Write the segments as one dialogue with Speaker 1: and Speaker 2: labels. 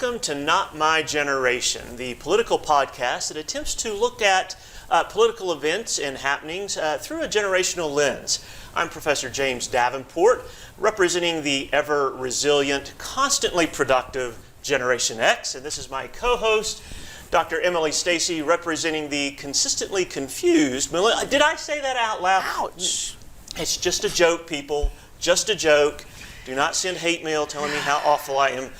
Speaker 1: Welcome to Not My Generation, the political podcast that attempts to look at political events and happenings through a generational lens. I'm Professor James Davenport, representing the ever-resilient, constantly productive Generation X, and this is my co-host, Dr. Emily Stacey, representing the consistently confused millennial. Did I say that out loud?
Speaker 2: Ouch.
Speaker 1: It's just a joke, people. Just a joke. Do not send hate mail telling me how awful I am.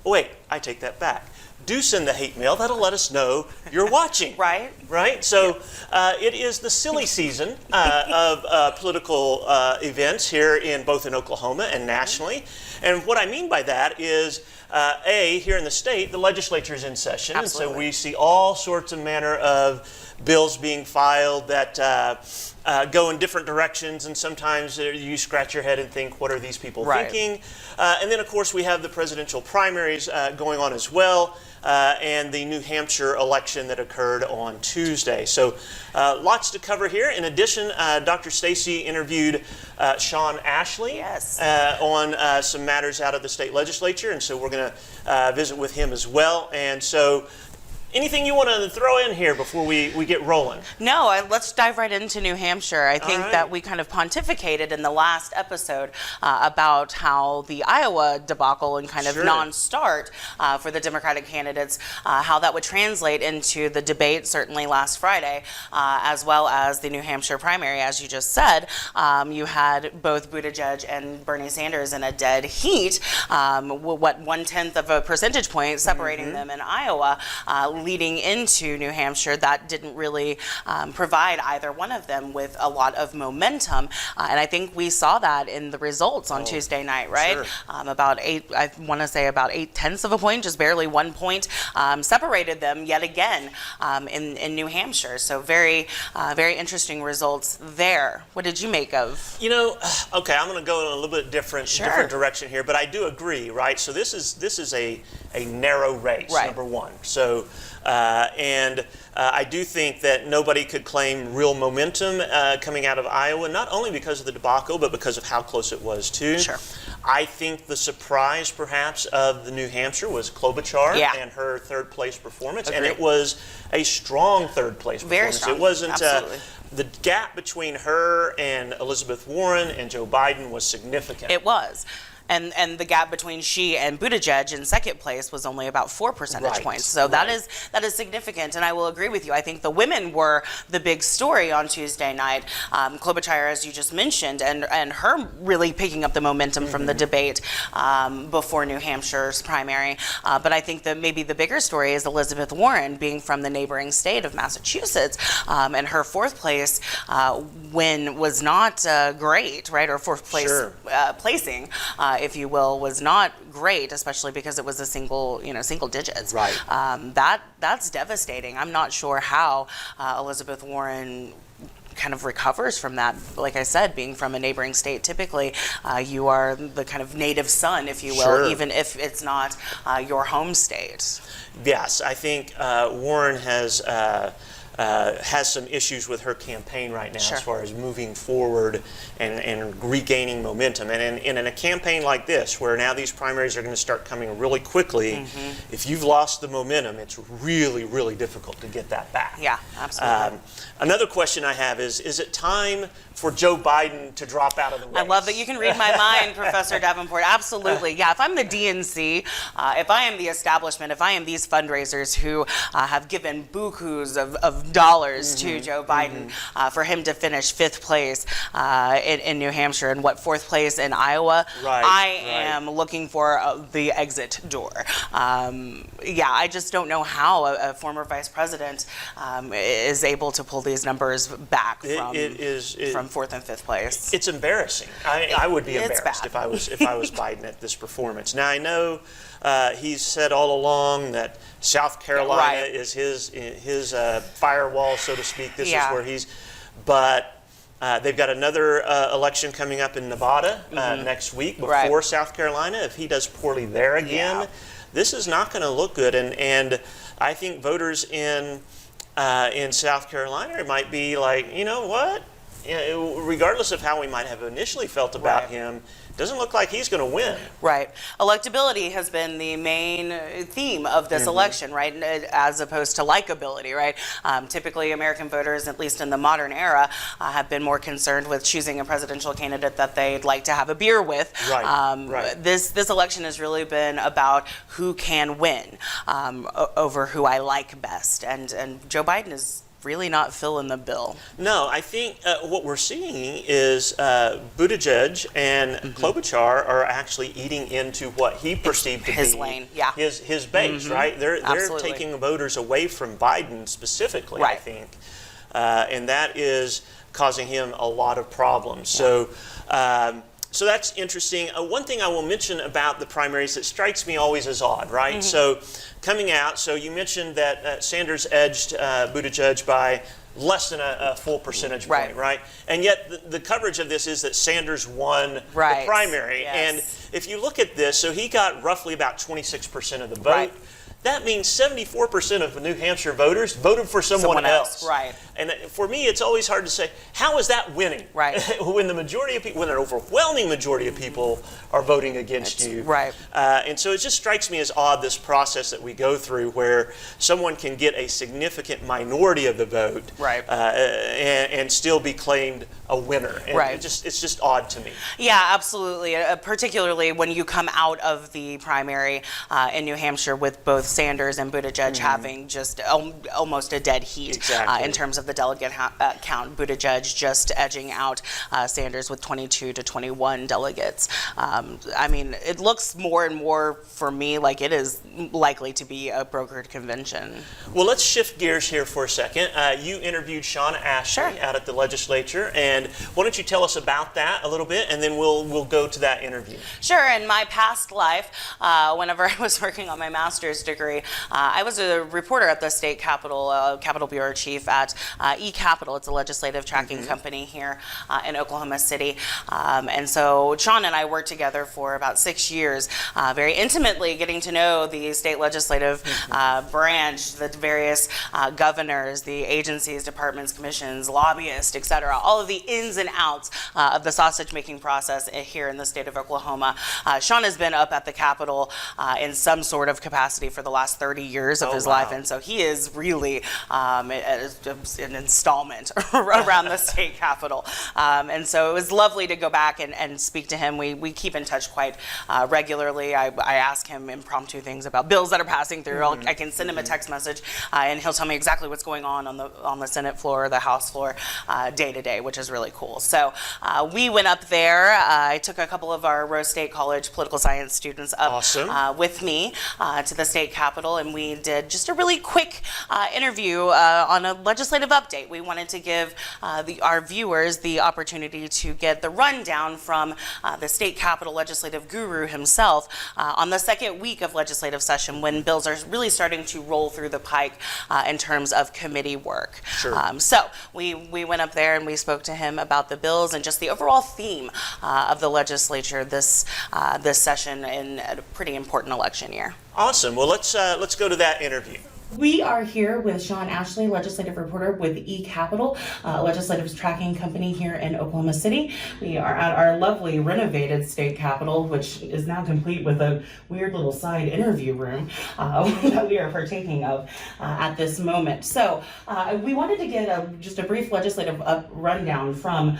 Speaker 1: Wait, I take that back. Do send the hate mail. That'll let us know you're watching.
Speaker 2: Right.
Speaker 1: Right? So it is the silly season of political events here in Oklahoma and nationally. And what I mean by that is, here in the state, the legislature is in session.
Speaker 2: Absolutely.
Speaker 1: And so we see all sorts of manner of bills being filed that go in different directions, and sometimes you scratch your head and think, what are these people thinking? And then, of course, we have the presidential primaries going on as well, and the New Hampshire election that occurred on Tuesday. So lots to cover here. In addition, Dr. Stacey interviewed Sean Ashley on some matters out of the state legislature, and so we're going to visit with him as well. And so anything you want to throw in here before we get rolling?
Speaker 2: No, let's dive right into New Hampshire. I think that we kind of pontificated in the last episode about how the Iowa debacle and kind of non-start for the Democratic candidates, how that would translate into the debate, certainly last Friday, as well as the New Hampshire primary. As you just said, you had both Buttigieg and Bernie Sanders in a dead heat, 1/10 of a percentage point separating them in Iowa, leading into New Hampshire. That didn't really provide either one of them with a lot of momentum. And I think we saw that in the results on Tuesday night, right?
Speaker 1: Sure.
Speaker 2: About 0.8 of a point, just barely 1 point, separated them yet again in New Hampshire. So very interesting results there. What did you make of?
Speaker 1: You know, okay, I'm going to go in a little bit different direction here, but I do agree, right? So this is a narrow race, number one. So I do think that nobody could claim real momentum coming out of Iowa, not only because of the debacle, but because of how close it was too.
Speaker 2: Sure.
Speaker 1: I think the surprise, perhaps, of the New Hampshire was Klobuchar and her third place performance, and it was a strong third place performance.
Speaker 2: Very strong.
Speaker 1: It wasn't
Speaker 2: Absolutely.
Speaker 1: The gap between her and Elizabeth Warren and Joe Biden was significant.
Speaker 2: It was. And the gap between she and Buttigieg in second place was only about 4 percentage points. So that is significant, and I will agree with you. I think the women were the big story on Tuesday night. Klobuchar, as you just mentioned, and her really picking up the momentum from the debate before New Hampshire's primary. But I think that maybe the bigger story is Elizabeth Warren being from the neighboring state of Massachusetts, and her fourth place win was not great, right? Or fourth place placing. If you will, was not great, especially because it was a single digits.
Speaker 1: Right.
Speaker 2: That's devastating. I'm not sure how Elizabeth Warren kind of recovers from that. Like I said, being from a neighboring state, typically you are the kind of native son, if you will, even if it's not your home state.
Speaker 1: Yes, I think Warren has some issues with her campaign right now as far as moving forward and regaining momentum. And in a campaign like this, where now these primaries are going to start coming really quickly, if you've lost the momentum, it's really, really difficult to get that back.
Speaker 2: Yeah, absolutely.
Speaker 1: Another question I have is it time for Joe Biden to drop out of the race?
Speaker 2: I love that you can read my mind, Professor Davenport. Absolutely. Yeah, if I'm the DNC, if I am the establishment, if I am these fundraisers who have given bukus of dollars to Joe Biden for him to finish fifth place in New Hampshire and fourth place in Iowa, I am looking for the exit door. I just don't know how a former vice president is able to pull these numbers back from fourth and fifth place.
Speaker 1: It's embarrassing. I would be embarrassed if I was Biden at this performance. Now I know he's said all along that South Carolina is his firewall, so to speak. This is where he's. But they've got another election coming up in Nevada next week before South Carolina. If he does poorly there again, this is not going to look good. And I think voters in South Carolina might be like, you know what? Regardless of how we might have initially felt about him, doesn't look like he's going to win.
Speaker 2: Right. Electability has been the main theme of this election, right? As opposed to likability, right? Typically, American voters, at least in the modern era, have been more concerned with choosing a presidential candidate that they'd like to have a beer with.
Speaker 1: Right.
Speaker 2: This election has really been about who can win over who I like best, and Joe Biden is really not filling the bill.
Speaker 1: No, I think what we're seeing is Buttigieg and Klobuchar are actually eating into what he perceived to be
Speaker 2: his lane, yeah,
Speaker 1: his base, right? They're taking voters away from Biden specifically, I think, and that is causing him a lot of problems. So. So that's interesting. One thing I will mention about the primaries that strikes me always as odd, right? So coming out, so you mentioned that Sanders edged Buttigieg by less than a full percentage point, right? And yet the coverage of this is that Sanders won the primary. And if you look at this, so he got roughly about 26% of the vote. That means 74% of New Hampshire voters voted for someone else.
Speaker 2: Right.
Speaker 1: And for me, it's always hard to say, how is that winning?
Speaker 2: Right.
Speaker 1: When the majority of people, when an overwhelming majority of people are voting against you.
Speaker 2: Right.
Speaker 1: And so it just strikes me as odd, this process that we go through where someone can get a significant minority of the vote and still be claimed a winner. And it's just odd to me.
Speaker 2: Yeah, absolutely. Particularly when you come out of the primary in New Hampshire with both Sanders and Buttigieg having just almost a dead heat in terms of the delegate count. Buttigieg just edging out Sanders with 22 to 21 delegates. I mean, it looks more and more for me like it is likely to be a brokered convention.
Speaker 1: Well, let's shift gears here for a second. You interviewed Shawn Ashley out at the legislature, and why don't you tell us about that a little bit, and then we'll go to that interview.
Speaker 2: Sure. In my past life, whenever I was working on my master's degree, I was a reporter at the state capitol, Capitol Bureau Chief at eCapitol. It's a legislative tracking company here in Oklahoma City. And so Shawn and I worked together for about 6 years, very intimately getting to know the state legislative branch, the various governors, the agencies, departments, commissions, lobbyists, et cetera, all of the ins and outs of the sausage-making process here in the state of Oklahoma. Shawn has been up at the Capitol in some sort of capacity for the last 30 years of his life, and so he is really an installment around the state capitol. And so it was lovely to go back and speak to him. We keep in touch quite regularly. I ask him impromptu things about bills that are passing through. I can send him a text message, and he'll tell me exactly what's going on the Senate floor, the House floor, day to day, which is really cool. So we went up there. I took a couple of our Rose State College political science students up with me to the state capitol, and we did just a really quick interview on a legislative update. We wanted to give our viewers the opportunity to get the rundown from the state capitol legislative guru himself on the second week of legislative session, when bills are really starting to roll through the pike in terms of committee work. So we went up there and we spoke to him about the bills and just the overall theme of the legislature this session in a pretty important election year.
Speaker 1: Awesome. Well, let's go to that interview.
Speaker 2: We are here with Shawn Ashley, legislative reporter with eCapitol, legislative tracking company here in Oklahoma City. We are at our lovely renovated state capitol, which is now complete with a weird little side interview room that we are partaking of at this moment. So we wanted to get just a brief legislative rundown from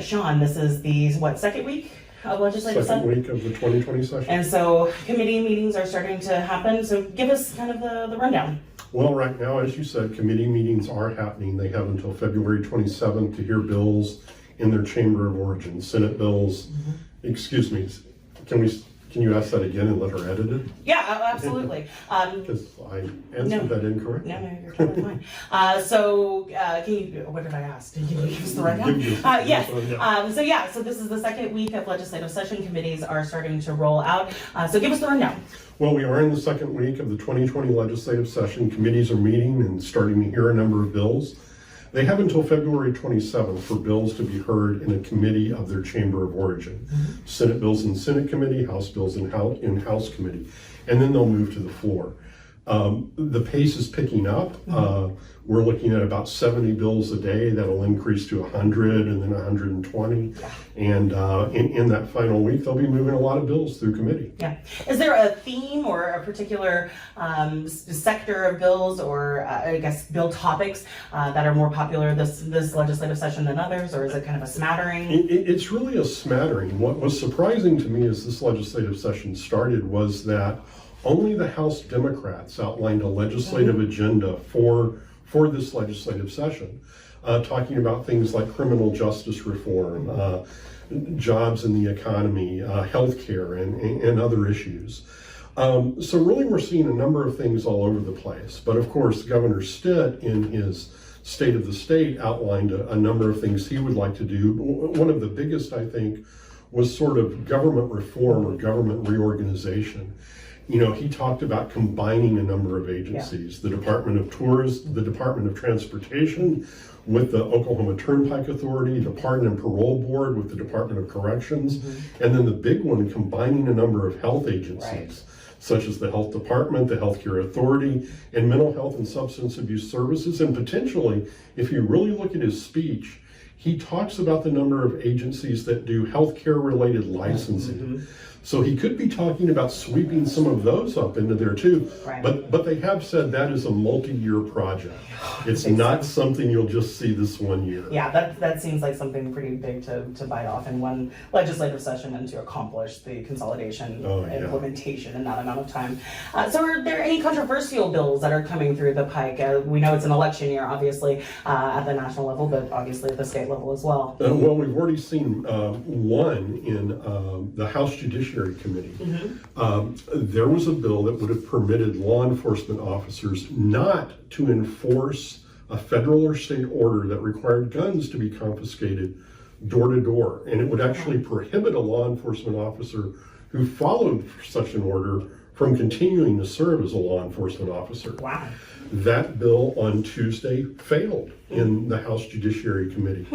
Speaker 2: Shawn. This is the, second week?
Speaker 3: Second week of the 2020 session.
Speaker 2: And so committee meetings are starting to happen. So give us kind of the rundown.
Speaker 3: Well, right now, as you said, committee meetings are happening. They have until February 27th to hear bills in their chamber of origin. Senate bills, excuse me, can you ask that again and let her edit it?
Speaker 2: Yeah, absolutely.
Speaker 3: Because I answered that incorrectly.
Speaker 2: No, you're totally fine. So can you, what did I ask? Can you give us the rundown? Yes. So this is the second week of legislative session. Committees are starting to roll out. So give us the rundown.
Speaker 3: Well, we are in the second week of the 2020 legislative session. Committees are meeting and starting to hear a number of bills. They have until February 27th for bills to be heard in a committee of their chamber of origin. Senate bills in Senate committee, House bills in House committee, and then they'll move to the floor. The pace is picking up. We're looking at about 70 bills a day. That'll increase to 100 and then 120. And in that final week, they'll be moving a lot of bills through committee.
Speaker 2: Yeah. Is there a theme or a particular sector of bills or I guess bill topics that are more popular this legislative session than others, or is it kind of a smattering?
Speaker 3: It's really a smattering. What was surprising to me as this legislative session started was that only the House Democrats outlined a legislative agenda for this legislative session, talking about things like criminal justice reform, jobs in the economy, healthcare, and other issues. So really we're seeing a number of things all over the place. But of course, Governor Stitt in his State of the State outlined a number of things he would like to do. One of the biggest, I think, was sort of government reform or government reorganization. You know, he talked about combining a number of agencies, the Department of Tourism, the Department of Transportation with the Oklahoma Turnpike Authority, the Pardon and Parole Board with the Department of Corrections, and then the big one, combining a number of health agencies, such as the Health Department, the Healthcare Authority, and Mental Health and Substance Abuse Services. And potentially, if you really look at his speech, he talks about the number of agencies that do healthcare related licensing. So he could be talking about sweeping some of those up into there too. But they have said that is a multi-year project. It's not something you'll just see this one year.
Speaker 2: Yeah, that seems like something pretty big to bite off in one legislative session and to accomplish the consolidation implementation in that amount of time. So are there any controversial bills that are coming through the pike? We know it's an election year, obviously, at the national level, but obviously at the state level as well.
Speaker 3: Well, we've already seen one in the House Judiciary Committee. There was a bill that would have permitted law enforcement officers not to enforce a federal or state order that required guns to be confiscated door to door. And it would actually prohibit a law enforcement officer who followed such an order from continuing to serve as a law enforcement officer.
Speaker 2: Wow.
Speaker 3: That bill on Tuesday failed in the House Judiciary Committee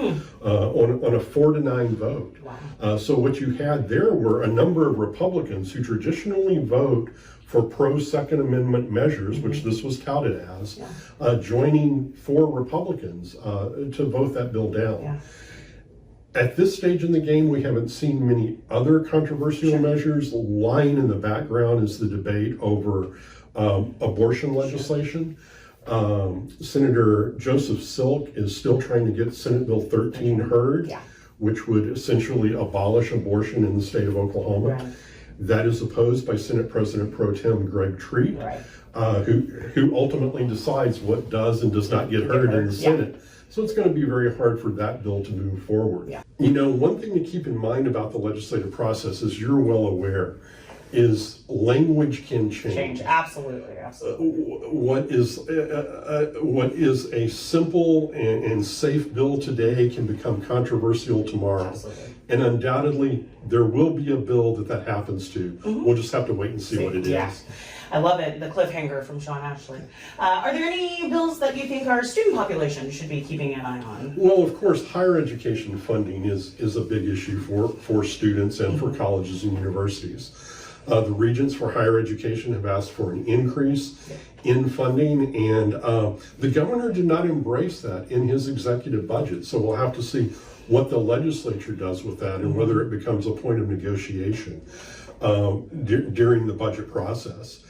Speaker 3: on a 4-9 vote.
Speaker 2: Wow.
Speaker 3: So what you had there were a number of Republicans who traditionally vote for pro-Second Amendment measures, which this was touted as, joining 4 Republicans to vote that bill down. At this stage in the game, we haven't seen many other controversial measures. Lying in the background is the debate over abortion legislation. Senator Joseph Silk is still trying to get Senate Bill 13 heard, which would essentially abolish abortion in the state of Oklahoma. That is opposed by Senate President Pro Tem Greg Treat, who ultimately decides what does and does not get heard in the Senate. So it's going to be very hard for that bill to move forward. You know, one thing to keep in mind about the legislative process, as you're well aware, is language can change.
Speaker 2: Absolutely.
Speaker 3: What is a simple and safe bill today can become controversial tomorrow. And undoubtedly, there will be a bill that happens to. We'll just have to wait and see what it is.
Speaker 2: I love it, the cliffhanger from Sean Ashley. Are there any bills that you think our student population should be keeping an eye on?
Speaker 3: Well, of course, higher education funding is a big issue for students and for colleges and universities. The Regents for Higher Education have asked for an increase in funding, and the governor did not embrace that in his executive budget. So we'll have to see what the legislature does with that and whether it becomes a point of negotiation during the budget process.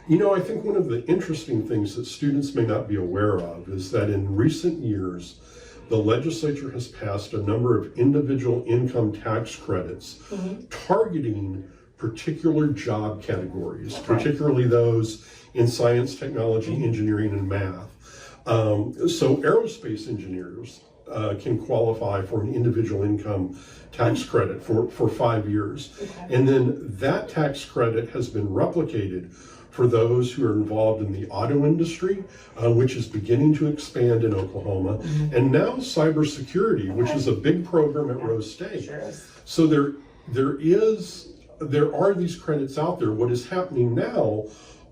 Speaker 3: You know, I think one of the interesting things that students may not be aware of is that in recent years, the legislature has passed a number of individual income tax credits targeting particular job categories, particularly those in science, technology, engineering, and math. So aerospace engineers can qualify for an individual income tax credit for 5 years. And then that tax credit has been replicated for those who are involved in the auto industry, which is beginning to expand in Oklahoma, and now cybersecurity, which is a big program at Rose State. So there are these credits out there. What is happening now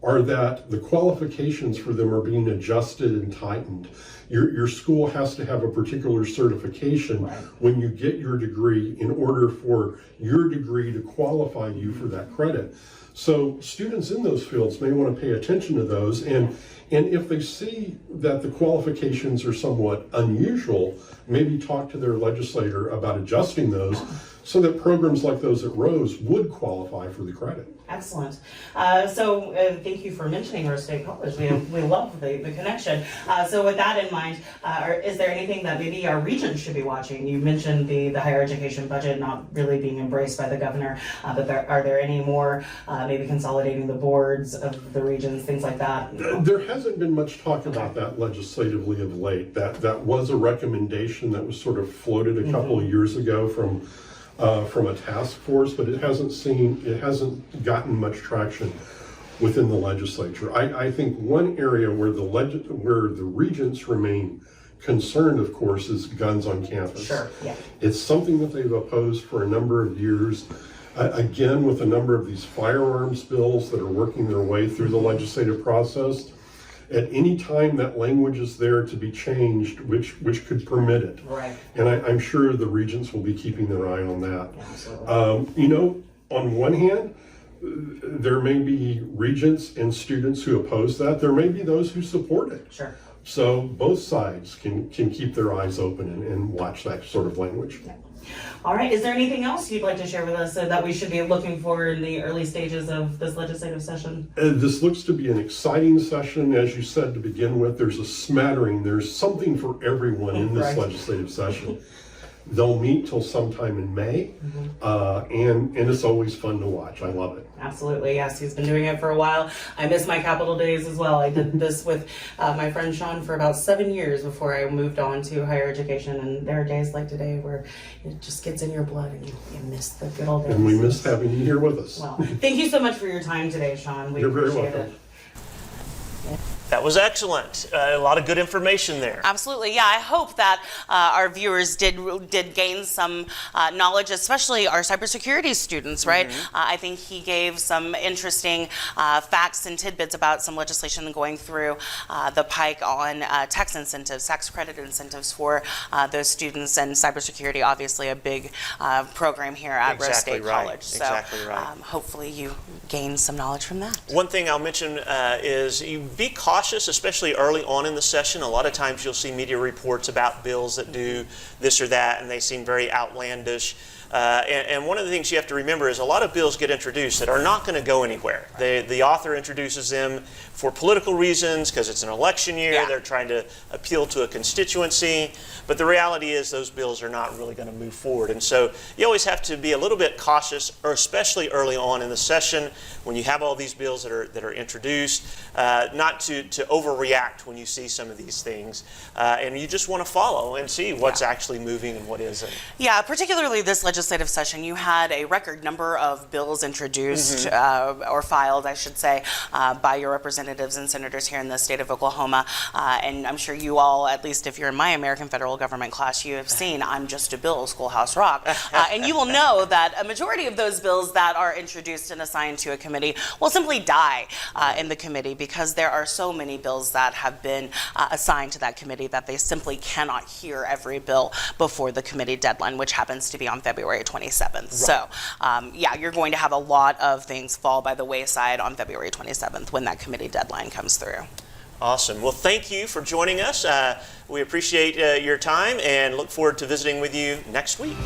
Speaker 3: are that the qualifications for them are being adjusted and tightened. Your school has to have a particular certification when you get your degree in order for your degree to qualify you for that credit. So students in those fields may want to pay attention to those, and if they see that the qualifications are somewhat unusual, maybe talk to their legislator about adjusting those so that programs like those at Rose would qualify for the credit.
Speaker 2: Excellent. So thank you for mentioning Rose State College. We love the connection. So with that in mind, is there anything that maybe our region should be watching? You mentioned the higher education budget not really being embraced by the governor, but are there any more maybe consolidating the boards of the regions, things like that?
Speaker 3: There hasn't been much talk about that legislatively of late. That was a recommendation that was sort of floated a couple of years ago from a task force, but it hasn't gotten much traction within the legislature. I think one area where the regents remain concerned, of course, is guns on campus.
Speaker 2: Sure, yeah.
Speaker 3: It's something that they've opposed for a number of years. Again, with a number of these firearms bills that are working their way through the legislative process, at any time that language is there to be changed, which could permit it.
Speaker 2: Right.
Speaker 3: And I'm sure the regents will be keeping their eye on that.
Speaker 2: Absolutely.
Speaker 3: On one hand, there may be regents and students who oppose that. There may be those who support it.
Speaker 2: Sure.
Speaker 3: So both sides can keep their eyes open and watch that sort of language.
Speaker 2: Yeah. All right. Is there anything else you'd like to share with us that we should be looking for in the early stages of this legislative session?
Speaker 3: This looks to be an exciting session. As you said to begin with, there's a smattering. There's something for everyone in this legislative session. They'll meet till sometime in May, and it's always fun to watch. I love it.
Speaker 2: Absolutely, yes. He's been doing it for a while. I miss my Capitol days as well. I did this with my friend Sean for about 7 years before I moved on to higher education, and there are days like today where it just gets in your blood and you miss the good old days.
Speaker 3: And we miss having you here with us.
Speaker 2: Well, thank you so much for your time today, Sean. We
Speaker 3: You're very
Speaker 2: appreciate
Speaker 3: welcome.
Speaker 2: it.
Speaker 1: That was excellent. A lot of good information there.
Speaker 2: Absolutely, yeah. I hope that our viewers did gain some knowledge, especially our cybersecurity students, right? I think he gave some interesting facts and tidbits about some legislation going through the pike on tax incentives, tax credit incentives for those students, and cybersecurity, obviously a big program here at Rose State College. So hopefully you gain some knowledge from that.
Speaker 1: One thing I'll mention is you be cautious, especially early on in the session. A lot of times you'll see media reports about bills that do this or that, and they seem very outlandish. And one of the things you have to remember is a lot of bills get introduced that are not going to go anywhere. The author introduces them for political reasons because it's an election year.
Speaker 2: Yeah.
Speaker 1: They're trying to appeal to a constituency. But the reality is those bills are not really going to move forward. And so you always have to be a little bit cautious, or especially early on in the session when you have all these bills that are introduced, not to overreact when you see some of these things. And you just want to follow and see what's actually moving and what isn't.
Speaker 2: Yeah, particularly this legislative session, you had a record number of bills introduced or filed, I should say, by your representatives and senators here in the state of Oklahoma. And I'm sure you all, at least if you're in my American federal government class, you have seen I'm Just a Bill, Schoolhouse Rock. And you will know that a majority of those bills that are introduced and assigned to a committee will simply die in the committee because there are so many bills that have been assigned to that committee that they simply cannot hear every bill before the committee deadline, which happens to be on February 27th. Right. So, yeah, you're going to have a lot of things fall by the wayside on February 27th when that committee deadline comes through.
Speaker 1: Awesome. Well, thank you for joining us. We appreciate your time and look forward to visiting with you next week.